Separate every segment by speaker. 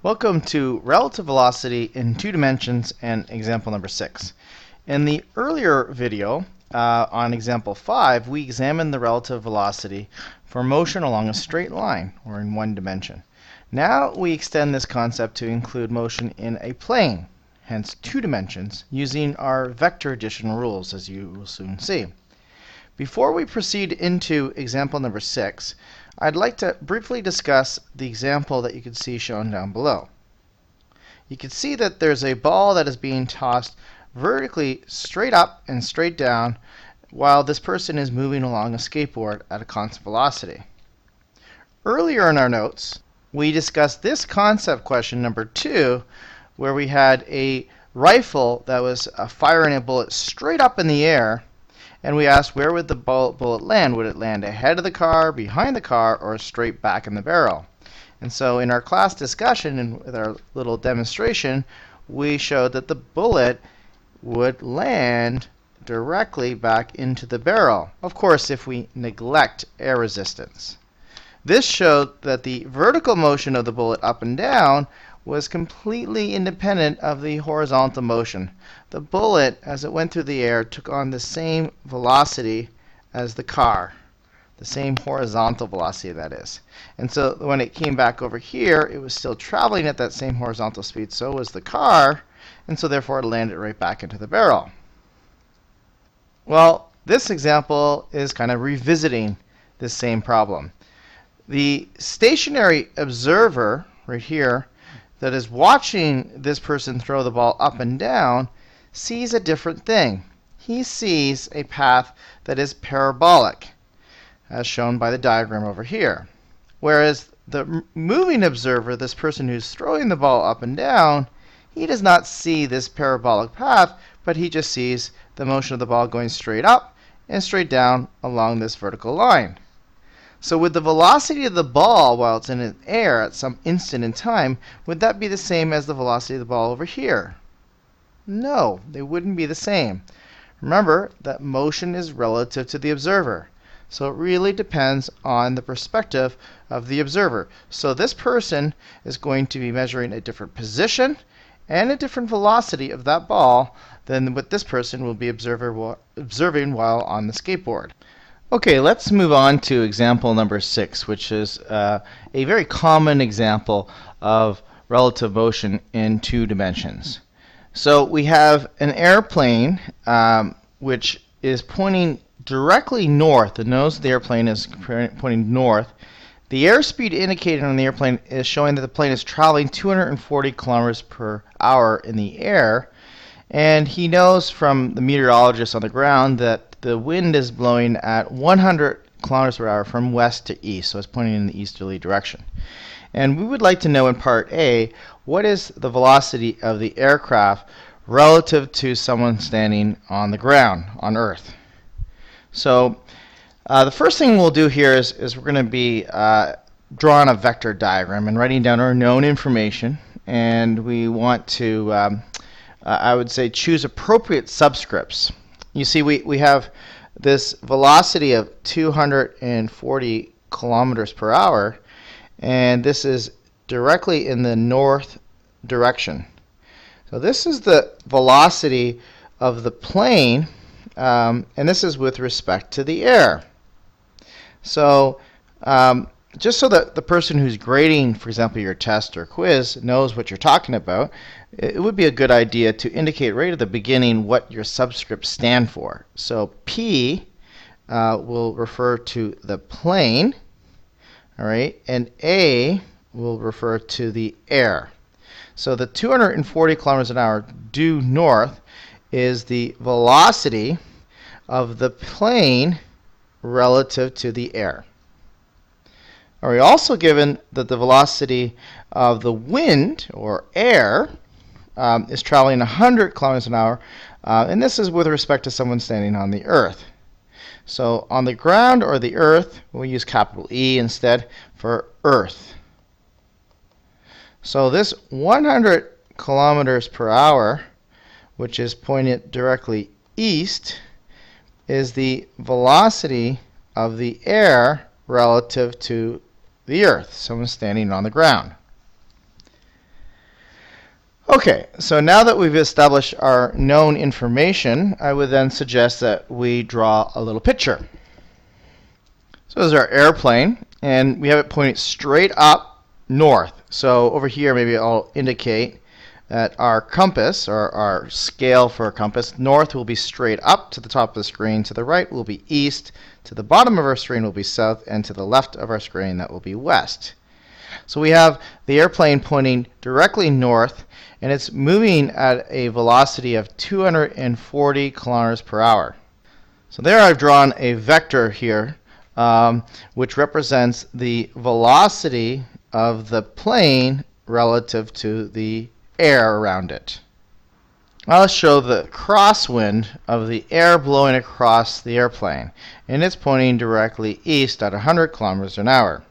Speaker 1: Welcome to relative velocity in two dimensions and example number 6. In the earlier video, on example 5, we examined the relative velocity for motion along a straight line, or in one dimension. Now we extend this concept to include motion in a plane, hence two dimensions, using our vector addition rules, as you will soon see. Before we proceed into example number 6, I'd like to briefly discuss the example that you can see shown down below. You can see that there's a ball that is being tossed vertically straight up and straight down while this person is moving along a skateboard at a constant velocity. Earlier in our notes, we discussed this concept question number 2, where we had a rifle that was firing a bullet straight up in the air. And we asked, where would the bullet land? Would it land ahead of the car, behind the car, or straight back in the barrel? And so in our class discussion and with our little demonstration, we showed that the bullet would land directly back into the barrel. Of course, if we neglect air resistance. This showed that the vertical motion of the bullet up and down was completely independent of the horizontal motion. The bullet, as it went through the air, took on the same velocity as the car, the same horizontal velocity, that is. And so when it came back over here, it was still traveling at that same horizontal speed. So was the car, and so therefore it landed right back into the barrel. Well, this example is kind of revisiting this same problem. The stationary observer right here that is watching this person throw the ball up and down sees a different thing. He sees a path that is parabolic, as shown by the diagram over here. Whereas the moving observer, this person who's throwing the ball up and down, he does not see this parabolic path, but he just sees the motion of the ball going straight up and straight down along this vertical line. So would the velocity of the ball while it's in the air at some instant in time, would that be the same as the velocity of the ball over here? No, they wouldn't be the same. Remember that motion is relative to the observer. So it really depends on the perspective of the observer. So this person is going to be measuring a different position and a different velocity of that ball than what this person will be observing while on the skateboard. Okay, let's move on to example number 6, which is a very common example of relative motion in two dimensions. So we have an airplane which is pointing directly north. The nose of the airplane is pointing north. The airspeed indicated on the airplane is showing that the plane is traveling 240 kilometers per hour in the air. And he knows from the meteorologist on the ground that the wind is blowing at 100 kilometers per hour from west to east, so it's pointing in the easterly direction. And we would like to know in part A, what is the velocity of the aircraft relative to someone standing on the ground, on Earth? So the first thing we'll do here is we're going to be drawing a vector diagram and writing down our known information. And we want to, I would say, choose appropriate subscripts. You see, we have this velocity of 240 kilometers per hour, and this is directly in the north direction. So this is the velocity of the plane, and this is with respect to the air. So just so that the person who's grading, for example, your test or quiz knows what you're talking about, it would be a good idea to indicate right at the beginning what your subscripts stand for. So P will refer to the plane, all right, and A will refer to the air. So the 240 kilometers an hour due north is the velocity of the plane relative to the air. Are we also given that the velocity of the wind, or air, is traveling 100 kilometers an hour, and this is with respect to someone standing on the Earth. So on the ground or the Earth, we'll use capital E instead for Earth. So this 100 kilometers per hour, which is pointed directly east, is the velocity of the air relative to the Earth, someone standing on the ground. Okay, so now that we've established our known information, I would then suggest that we draw a little picture. So this is our airplane, and we have it pointing straight up north. So over here, maybe I'll indicate that our compass, or our scale for a compass, north will be straight up to the top of the screen, to the right will be east, to the bottom of our screen will be south, and to the left of our screen that will be west. So we have the airplane pointing directly north, and it's moving at a velocity of 240 kilometers per hour. So there I've drawn a vector here, which represents the velocity of the plane relative to the air around it. I'll show the crosswind of the air blowing across the airplane, and it's pointing directly east at 100 kilometers an hour.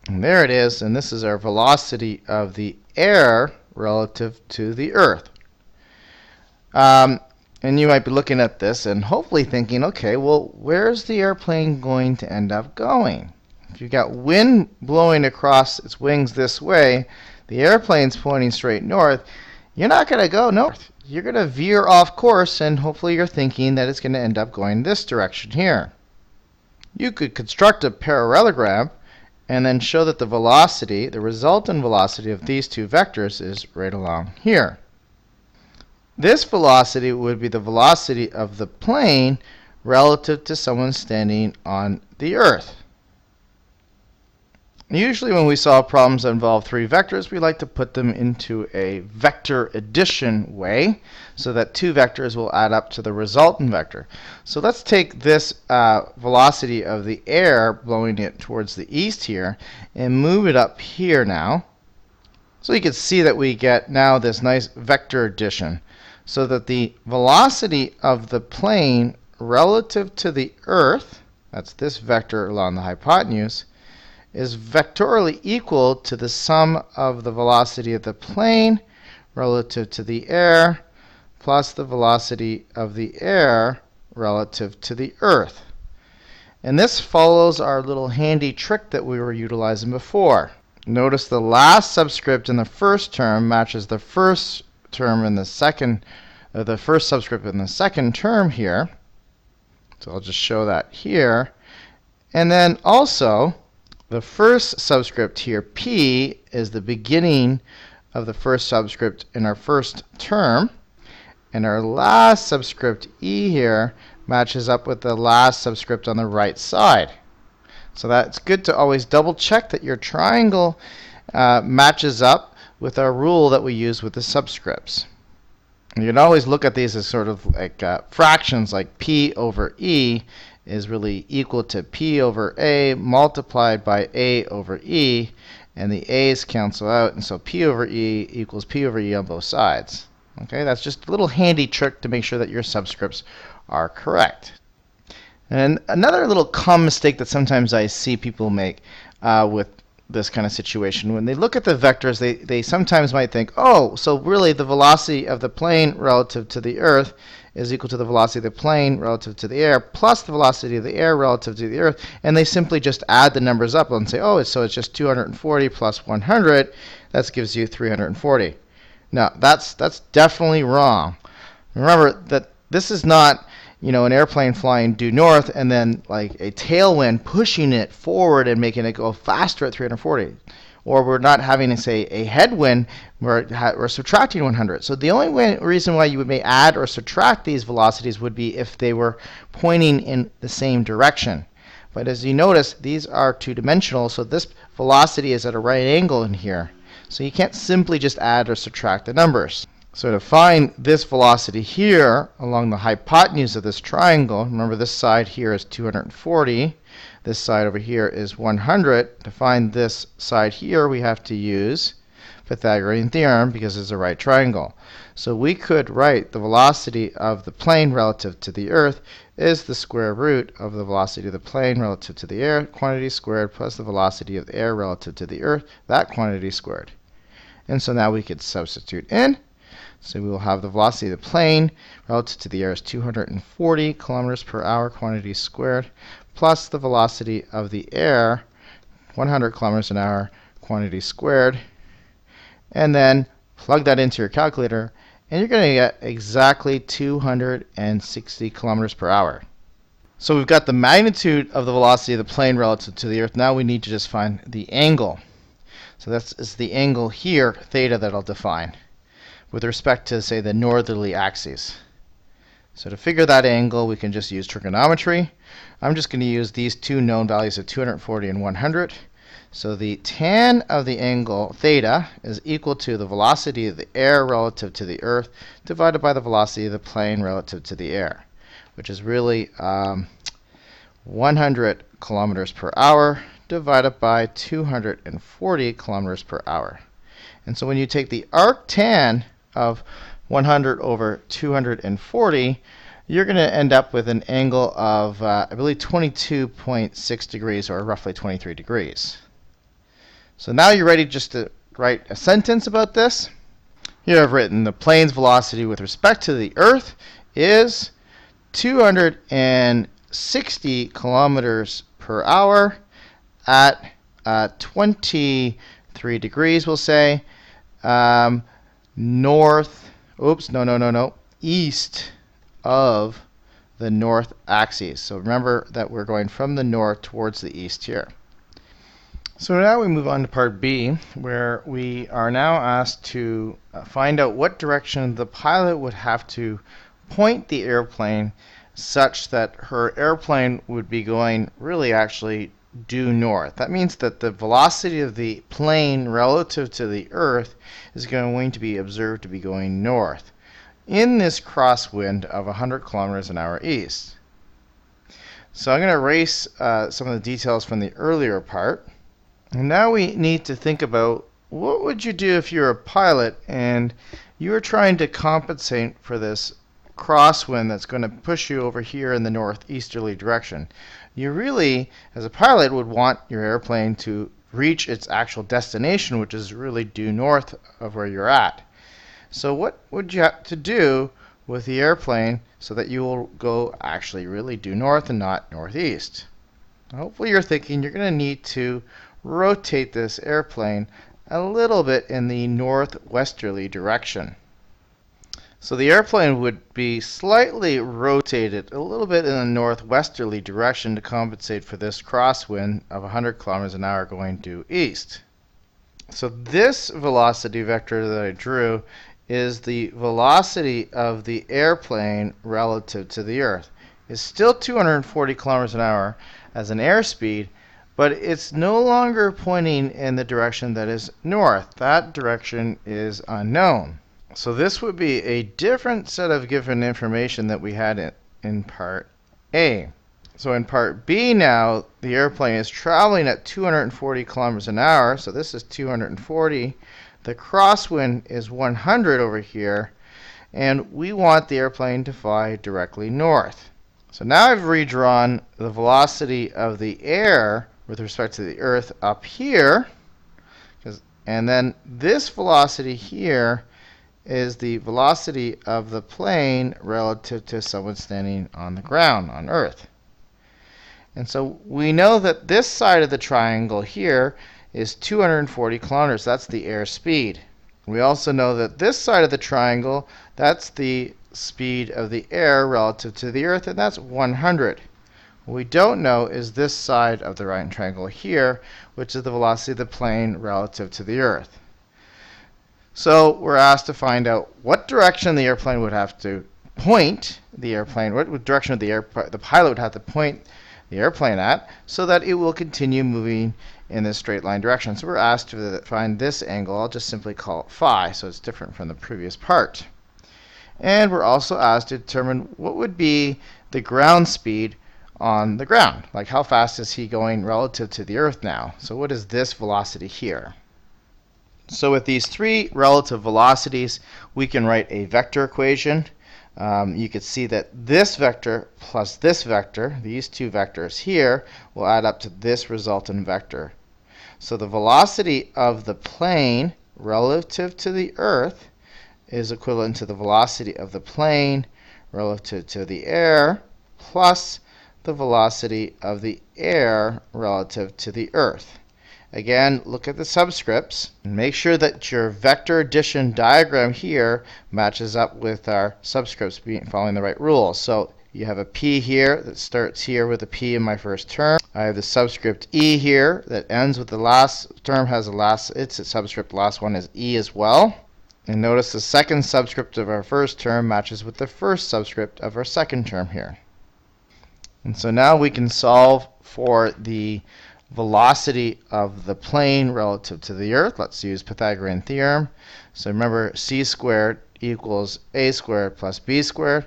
Speaker 1: And there it is, and this is our velocity of the air relative to the Earth. And you might be looking at this and hopefully thinking, okay, well, where's the airplane going to end up going? If you've got wind blowing across its wings this way, the airplane's pointing straight north, you're not going to go north. You're going to veer off course, and hopefully you're thinking that it's going to end up going this direction here. You could construct a parallelogram and then show that the velocity, the resultant velocity of these two vectors, is right along here. This velocity would be the velocity of the plane relative to someone standing on the Earth. Usually when we solve problems that involve three vectors, we like to put them into a vector addition way so that two vectors will add up to the resultant vector. So let's take this velocity of the air, blowing it towards the east here, and move it up here now. So you can see that we get now this nice vector addition, so that the velocity of the plane relative to the Earth, that's this vector along the hypotenuse, is vectorially equal to the sum of the velocity of the plane relative to the air plus the velocity of the air relative to the Earth. And this follows our little handy trick that we were utilizing before. Notice the last subscript in the first term matches the first term in the second, the first subscript in the second term here. So I'll just show that here. And then also, the first subscript here, P, is the beginning of the first subscript in our first term. And our last subscript, E here, matches up with the last subscript on the right side. So that's good to always double check that your triangle matches up with our rule that we use with the subscripts. You can always look at these as sort of like fractions, like P over E is really equal to P over A multiplied by A over E, and the A's cancel out, and so P over E equals P over E on both sides. Okay, that's just a little handy trick to make sure that your subscripts are correct. And another little common mistake that sometimes I see people make with this kind of situation, when they look at the vectors, they sometimes might think, oh, so really the velocity of the plane relative to the Earth is equal to the velocity of the plane relative to the air plus the velocity of the air relative to the Earth, and they simply just add the numbers up and say, oh, so it's just 240 plus 100, that gives you 340. No, that's definitely wrong. Remember that this is not, an airplane flying due north and then like a tailwind pushing it forward and making it go faster at 340. Or we're not having, say, a headwind where we're subtracting 100. So the only reason why you may add or subtract these velocities would be if they were pointing in the same direction. But as you notice, these are two-dimensional, so this velocity is at a right angle in here. So you can't simply just add or subtract the numbers. So to find this velocity here along the hypotenuse of this triangle, remember this side here is 240, this side over here is 100. To find this side here, we have to use Pythagorean theorem because it's a right triangle. So we could write the velocity of the plane relative to the Earth is the square root of the velocity of the plane relative to the air, quantity squared, plus the velocity of the air relative to the Earth, that quantity squared. And so now we could substitute in. So we will have the velocity of the plane relative to the air is 240 kilometers per hour, quantity squared, plus the velocity of the air, 100 kilometers an hour, quantity squared. And then Plug that into your calculator, and you're going to get exactly 260 kilometers per hour. So we've got the magnitude of the velocity of the plane relative to the Earth. Now we need to just find the angle. So that's the angle here, theta, that I'll define with respect to, say, the northerly axis. So to figure that angle, we can just use trigonometry. I'm just going to use these two known values of 240 and 100. So the tan of the angle, theta, is equal to the velocity of the air relative to the Earth divided by the velocity of the plane relative to the air, which is really 100 kilometers per hour divided by 240 kilometers per hour. And so when you take the arctan of 100 over 240, you're going to end up with an angle of, I believe, 22.6 degrees, or roughly 23 degrees. So now you're ready just to write a sentence about this. Here I've written the plane's velocity with respect to the Earth is 260 kilometers per hour at 23 degrees, we'll say, east of the north axis. So remember that we're going from the north towards the east here. So now we move on to part B, where we are now asked to find out what direction the pilot would have to point the airplane such that her airplane would be going really actually due north. That means that the velocity of the plane relative to the Earth is going to be observed to be going north in this crosswind of 100 kilometers an hour east. So I'm going to erase some of the details from the earlier part. And now we need to think about what would you do if you're a pilot and you were trying to compensate for this crosswind that's going to push you over here in the northeasterly direction. You really, as a pilot, would want your airplane to reach its actual destination, which is really due north of where you're at. So what would you have to do with the airplane so that you will go actually really due north and not northeast? Hopefully you're thinking you're going to need to rotate this airplane a little bit in the northwesterly direction. So the airplane would be slightly rotated a little bit in the northwesterly direction to compensate for this crosswind of 100 kilometers an hour going due east. So this velocity vector that I drew is the velocity of the airplane relative to the Earth. It's still 240 kilometers an hour as an airspeed, but it's no longer pointing in the direction that is north. That direction is unknown. So this would be a different set of given information that we had in part A. So in part B now, the airplane is traveling at 240 kilometers an hour. So this is 240. The crosswind is 100 over here. And we want the airplane to fly directly north. So now I've redrawn the velocity of the air with respect to the Earth up here, and then this velocity here is the velocity of the plane relative to someone standing on the ground on Earth. And so we know that this side of the triangle here is 240 kilometers. That's the air speed. We also know that this side of the triangle, that's the speed of the air relative to the Earth, and that's 100. What we don't know is this side of the right triangle here, which is the velocity of the plane relative to the Earth. So we're asked to find out what direction the airplane would have to point the airplane, what direction of the pilot would have to point the airplane at, so that it will continue moving in this straight line direction. So we're asked to find this angle. I'll just simply call it phi, so it's different from the previous part. And we're also asked to determine what would be the ground speed on the ground. Like how fast is he going relative to the Earth now? So what is this velocity here? So with these three relative velocities, we can write a vector equation. You could see that this vector plus this vector, these two vectors here, will add up to this resultant vector. So the velocity of the plane relative to the Earth is equivalent to the velocity of the plane relative to the air plus the velocity of the air relative to the Earth. again, look at the subscripts and make sure that your vector addition diagram here matches up with our subscripts following the right rules. So you have a P here that starts here with a P in my first term. I have the subscript E here that ends with the last term has its subscript, last one is E as well. And notice the second subscript of our first term matches with the first subscript of our second term here. And so now we can solve for the velocity of the plane relative to the Earth. Let's use Pythagorean theorem. So remember, c squared equals a squared plus b squared.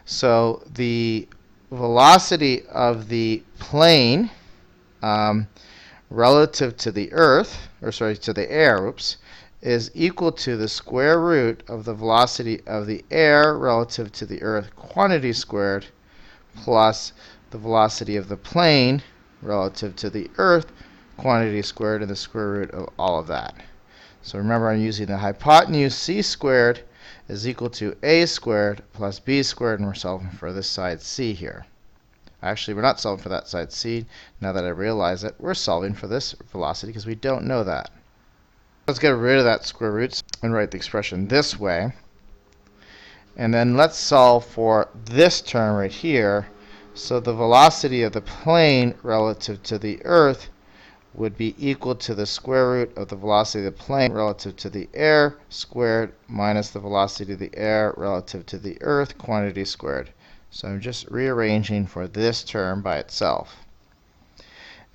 Speaker 1: So the velocity of the plane relative to the Earth, to the air, is equal to the square root of the velocity of the air relative to the Earth quantity squared plus the velocity of the plane relative to the Earth quantity squared and the square root of all of that. So remember, I'm using the hypotenuse c squared is equal to a squared plus b squared, and we're solving for this side c here. Actually, we're not solving for that side c. Now that I realize it, we're solving for this velocity because we don't know that. Let's get rid of that square roots and write the expression this way. And then let's solve for this term right here. So the velocity of the plane relative to the Earth would be equal to the square root of the velocity of the plane relative to the air squared minus the velocity of the air relative to the Earth quantity squared. So I'm just rearranging for this term by itself.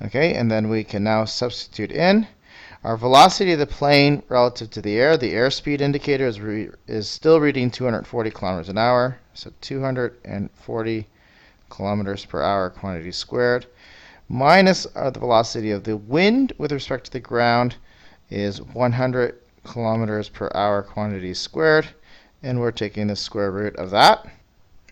Speaker 1: Okay, and then we can now substitute in our velocity of the plane relative to the airspeed indicator is still reading 240 kilometers an hour. So 240 kilometers per hour quantity squared minus the velocity of the wind with respect to the ground is 100 kilometers per hour quantity squared. And we're taking the square root of that.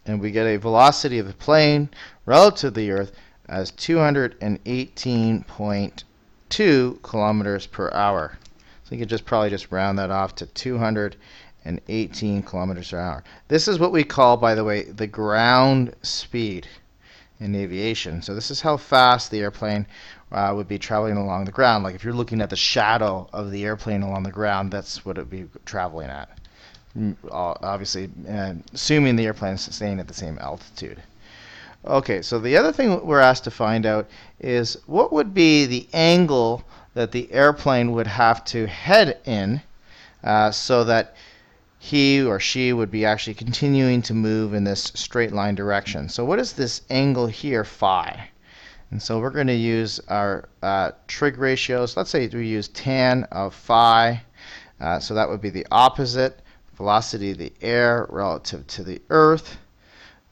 Speaker 1: And we get a velocity of the plane relative to the Earth as 218.2 kilometers per hour. So you could probably just round that off to 218 kilometers per hour. This is what we call, by the way, the ground speed in aviation. So this is how fast the airplane would be traveling along the ground. Like if you're looking at the shadow of the airplane along the ground, that's what it would be traveling at. Obviously, assuming the airplane is staying at the same altitude. Okay, so the other thing we're asked to find out is what would be the angle that the airplane would have to head in so that he or she would be actually continuing to move in this straight line direction. So what is this angle here, phi? And so we're going to use our trig ratios. Let's say we use tan of phi. So that would be the opposite velocity of the air relative to the Earth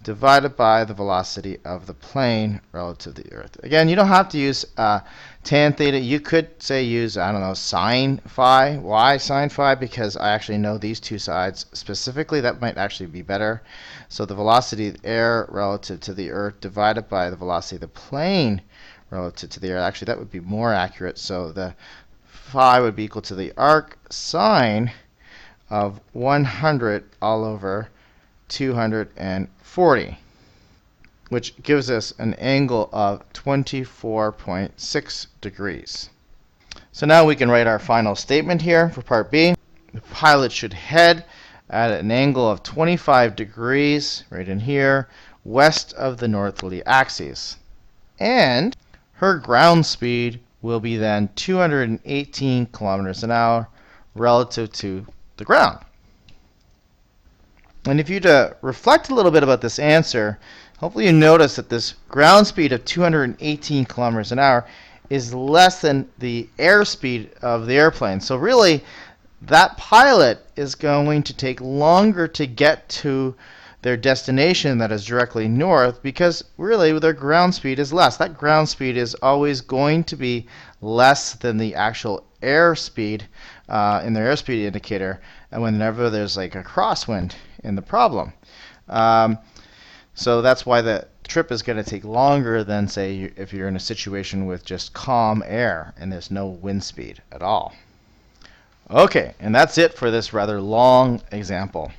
Speaker 1: divided by the velocity of the plane relative to the Earth. Again, you don't have to use tan theta. You could say use, I don't know, sine phi. Why sine phi? Because I actually know these two sides specifically. That might actually be better. So the velocity of the air relative to the Earth divided by the velocity of the plane relative to the Earth. Actually, that would be more accurate. So the phi would be equal to the arc sine of 100 all over 240, which gives us an angle of 24.6 degrees. So now we can write our final statement here for part B. The pilot should head at an angle of 25 degrees, right in here, west of the northerly axis. And her ground speed will be then 218 kilometers an hour relative to the ground. And if you reflect a little bit about this answer, hopefully you notice that this ground speed of 218 kilometers an hour is less than the airspeed of the airplane. So really, that pilot is going to take longer to get to their destination that is directly north because really their ground speed is less. That ground speed is always going to be less than the actual airspeed in their airspeed indicator, and whenever there's like a crosswind in the problem. So that's why the trip is going to take longer than, say, if you're in a situation with just calm air and there's no wind speed at all. Okay, and that's it for this rather long example.